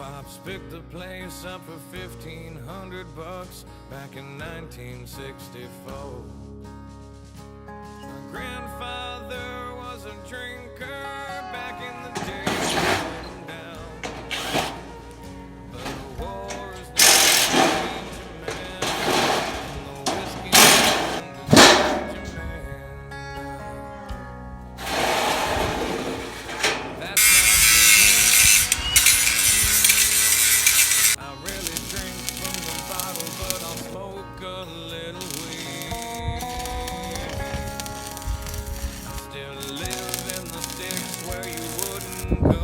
Pops picked the place up for $1,500 back in 1964. My grandfather was a drinker back in the day. Down. But the war is not change a man, and the whiskey won't change a man. That's not me. I really drink from the bottle, but I'll smoke a little weed. I still live in the sticks where you wouldn't go.